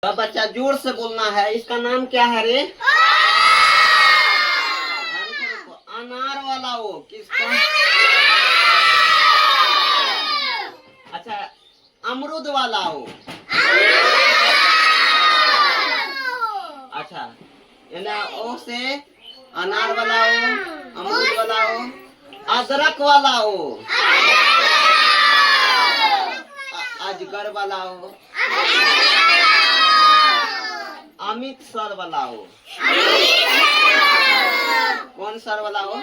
सब बच्चा जोर से बोलना है। इसका नाम क्या है रे? अनार वाला ओ किसका? अच्छा, अमरूद वाला ओ। अच्छा, ओ से अनार वाला ओ, अमरूद वाला ओ, अदरक वाला ओ, अजगर वाला ओ, अमित सर वाला हो। कौन सर वाला हो?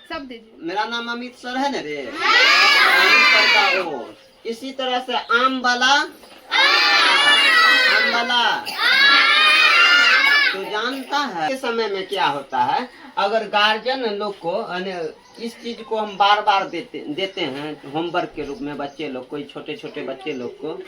सब दीजिए। मेरा नाम अमित सर है ना रे? अमित सर का हो। इसी तरह से आम वाला, आम वाला तो जानता है इस समय में क्या होता है। अगर गार्जियन लोग को इस चीज को हम बार बार देते हैं होमवर्क के रूप में, बच्चे लोग को, छोटे छोटे बच्चे लोग को,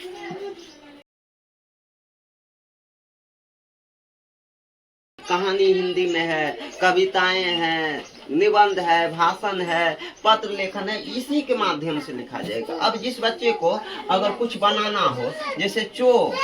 कहानी हिंदी में है, कविताएं हैं, निबंध है, भाषण है, पत्र लेखन है, इसी के माध्यम से लिखा जाएगा। अब जिस बच्चे को अगर कुछ बनाना हो, जैसे चो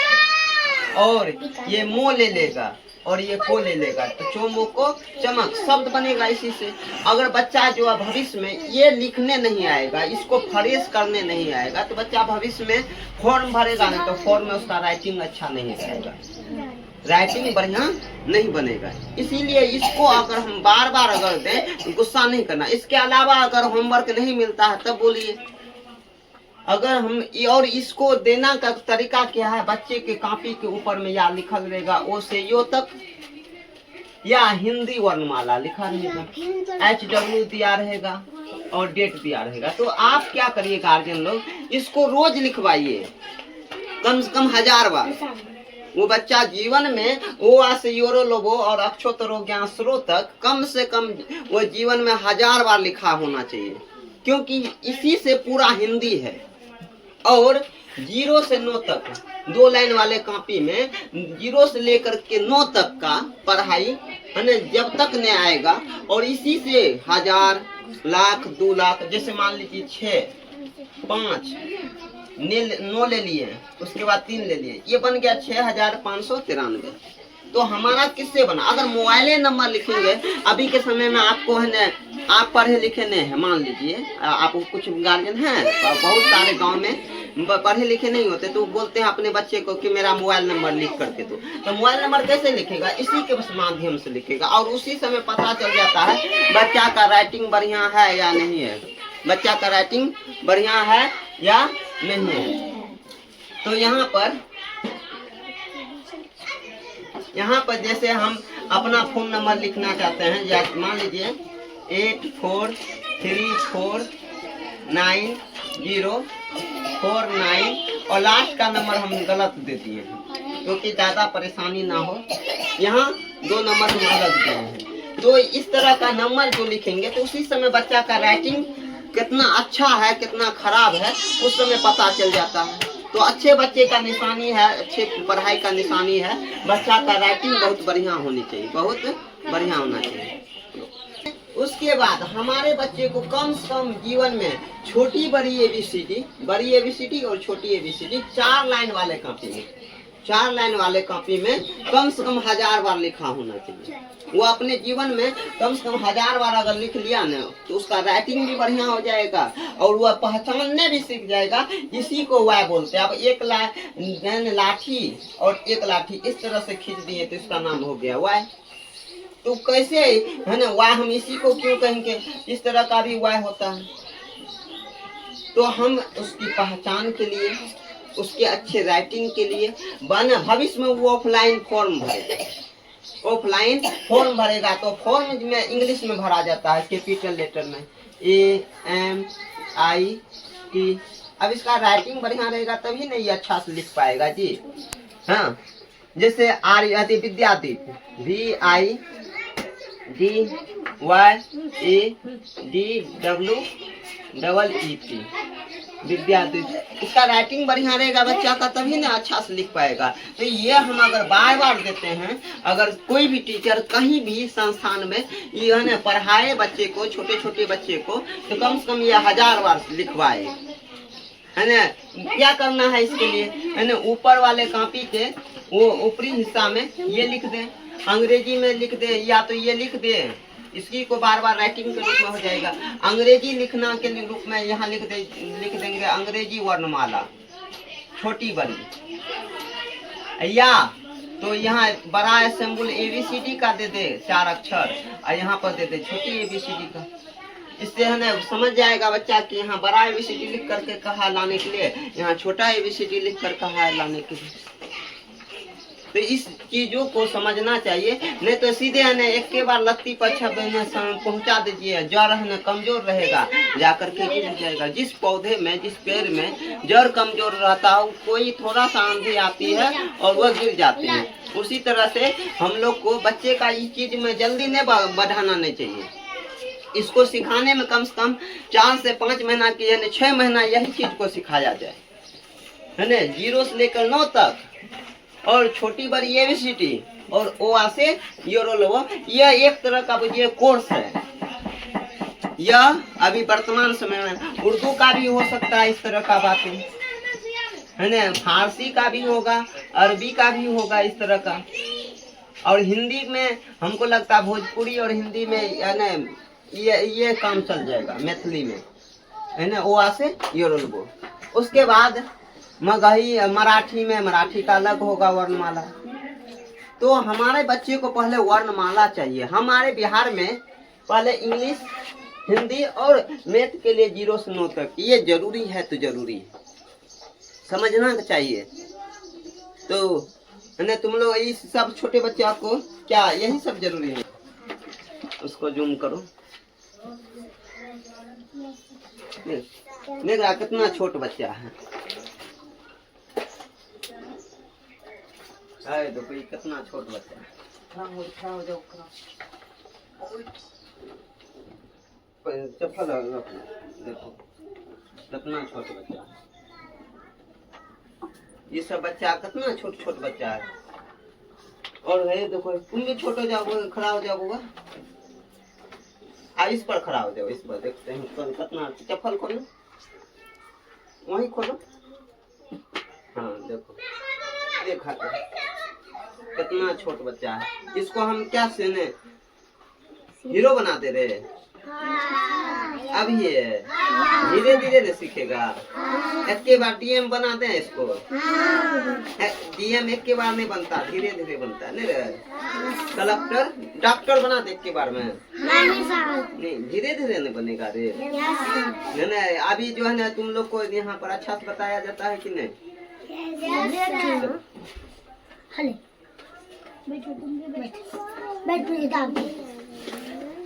और ये मो ले लेगा और ये को ले लेगा, तो चो मो को चमक शब्द बनेगा इसी से। अगर बच्चा जो है भविष्य में ये लिखने नहीं आएगा, इसको फ्रेश करने नहीं आएगा, तो बच्चा भविष्य में फॉर्म भरेगा नहीं, तो फॉर्म में उसका राइटिंग अच्छा नहीं रहेगा, राइटिंग बढ़िया नहीं बनेगा। इसीलिए इसको अगर हम बार बार अगर दें, गुस्सा नहीं करना। इसके अलावा अगर होमवर्क नहीं मिलता है तब बोलिए। अगर हम और इसको देना का तरीका क्या है, बच्चे के कॉपी के ऊपर में या लिखल रहेगा ओ से यो तक, या हिंदी वर्णमाला लिखा रहेगा, HW दिया रहेगा और डेट दिया रहेगा। तो आप क्या करिए गार्जियन लोग, इसको रोज लिखवाइए कम से कम 1000 बार। वो बच्चा जीवन में ओ आ से योरो लोबो और अक्षोतरो ज्ञान स्रो तक कम से कम वो जीवन में 1000 बार लिखा होना चाहिए, क्योंकि इसी से पूरा हिंदी है। और 0 से 9 तक 2 लाइन वाले कॉपी में 0 से लेकर के 9 तक का पढ़ाई है ना, जब तक नहीं आएगा। और इसी से 1000, लाख, 2 लाख, जैसे मान लीजिए 6, 5 9 ले लिए, उसके बाद 3 ले लिए, ये बन गया 6593। तो हमारा किससे बना? अगर मोबाइल नंबर लिखेंगे, अभी के समय में आपको है ना, आप पढ़े लिखे नहीं है, मान लीजिए आप कुछ गार्जियन हैं, बहुत सारे गांव में पढ़े लिखे नहीं होते, तो बोलते हैं अपने बच्चे को कि मेरा मोबाइल नंबर लिख करके दो। तो मोबाइल नंबर कैसे लिखेगा? इसी के माध्यम से लिखेगा, और उसी समय पता चल जाता है बच्चा का राइटिंग बढ़िया है या नहीं है, बच्चा का राइटिंग बढ़िया है या नहीं है। तो यहाँ पर जैसे हम अपना फोन नंबर लिखना चाहते हैं, या मान लीजिए 84349049 और लास्ट का नंबर हम गलत दे दिए हैं, क्योंकि ज्यादा परेशानी ना हो। यहाँ 2 नंबर हम अलग दिए हैं। तो इस तरह का नंबर जो लिखेंगे, तो उसी समय बच्चा का राइटिंग कितना अच्छा है कितना खराब है उस समय पता चल जाता है। तो अच्छे बच्चे का निशानी है, अच्छे पढ़ाई का निशानी है, बच्चा का राइटिंग बहुत बढ़िया होनी चाहिए, बहुत बढ़िया होना चाहिए। उसके बाद हमारे बच्चे को कम से कम जीवन में छोटी बड़ी ABCD और छोटी ABCD 4 लाइन वाले कॉपी में, 4 लाइन वाले कॉपी में कम से कम 1000 बार लिखा होना चाहिए। वो अपने जीवन में कम से कम 1000 बार अगर लिख लिया ना, तो उसका राइटिंग भी बढ़िया हो जाएगा और वह पहचानने भी सीख जाएगा। इसी को वाय बोलते हैं। अब एक लाठी और एक लाठी इस तरह से खींच दिए तो इसका नाम हो गया वाय। तो कैसे है ना वाय, हम इसी को क्यों कहेंगे? इस तरह का भी वाय होता है। तो हम उसकी पहचान के लिए, उसके अच्छे राइटिंग के लिए भविष्य में वो ऑफलाइन फॉर्म भरेगा, ऑफलाइन फॉर्म भरेगा। तो फॉर्म में इंग्लिश में भरा जाता है कैपिटल लेटर में AMIT। अब इसका राइटिंग बढ़िया रहेगा तभी नहीं अच्छा से लिख पाएगा जी। हाँ, जैसे विद्यादीप VIDYADWEET विद्यादीप, इसका राइटिंग बढ़िया रहेगा बच्चा का तभी ना अच्छा से लिख पाएगा। तो ये हम अगर बार बार देते हैं, अगर कोई भी टीचर कहीं भी संस्थान में ये है ना पढ़ाए बच्चे को, छोटे छोटे बच्चे को, तो कम से कम ये 1000 बार लिखवाए। है ना। क्या करना है इसके लिए, है ना, ऊपर वाले कॉपी के वो ऊपरी हिस्सा में ये लिख दें, अंग्रेजी में लिख दें, या तो ये लिख दें, इसकी को बार बार राइटिंग के रूप में हो जाएगा। अंग्रेजी लिखना के रूप में यहाँ लिख देंगे अंग्रेजी वर्णमाला छोटी बड़ी, या तो यहाँ बड़ा सिंबल ABCD का दे दे 4 अक्षर, और यहाँ पर दे दे छोटी ABCD का। इससे है ना समझ जाएगा बच्चा कि यहाँ बड़ा ABCD लिख करके कहा लाने के लिए, यहाँ छोटा ABCD लिख कर कहा लाने के लिए। तो इस चीजों को समझना चाहिए, नहीं तो सीधे है ना एक के बार लत्ती पर पहुंचा दीजिए, जड़ है ना कमजोर रहेगा, जाकर के गिर जाएगा। जिस पौधे में, जिस पेड़ में जड़ कमजोर रहता है, कोई थोड़ा सा आंधी आती है और वह गिर जाते हैं। उसी तरह से हम लोग को बच्चे का इस चीज में जल्दी नहीं बढ़ाना नहीं चाहिए। इसको सिखाने में कम से कम 4 से 5 महीना की, यानी 6 महीना यही चीज को सिखाया जाए, है ना, 0 से लेकर 9 तक। और छोटी बड़ी ABCD और ओ से योरो, यह एक तरह का ये कोर्स है। यह अभी वर्तमान समय में उर्दू का भी हो सकता है, इस तरह का बातें, है ना, फारसी का भी होगा, अरबी का भी होगा, इस तरह का। और हिंदी में हमको लगता है भोजपुरी और हिंदी में, है ना, ये काम चल जाएगा, मैथिली में, है ना, ओ से योरो। उसके बाद मगही मराठी में, मराठी का अलग होगा वर्णमाला। तो हमारे बच्चे को पहले वर्णमाला चाहिए। हमारे बिहार में पहले इंग्लिश, हिंदी और मैथ के लिए 0 से 9 तक ये जरूरी है, तो जरूरी है, समझना चाहिए। तो है तुम लोग इस सब छोटे बच्चे आपको क्या यही सब जरूरी है। उसको जूम करो, देख रहा कितना छोट बच्चा है। अरे देखो ये कितना छोट बच्चा है। खड़ा हो जाओ, चप्पल देखो कितना छोट बच्चा है। ये सब बच्चा कितना छोट बच्चा है। और है देखो तुम भी छोट हो जाओ, खड़ा हो जाओगा। इस पर खड़ा हो जाओ, इस पर देखते हैं कितना। चप्पल खोलो, वहीं खोलो। हाँ देखो, देखा कितना छोट बच्चा है। इसको हम क्या सेने हीरो बना दे रहे। अब ये धीरे धीरे न सीखेगा। एक के बार DM बना दे इसको। DM एक के बार नहीं बनता, धीरे धीरे बनता है, नहीं रे। कलेक्टर, डॉक्टर बना दे एक के बार में, नहीं धीरे धीरे नहीं बनेगा रे। नहीं अभी जो है ना तुम लोग को यहाँ पर अच्छा से बताया जाता है कि नहीं। बैठ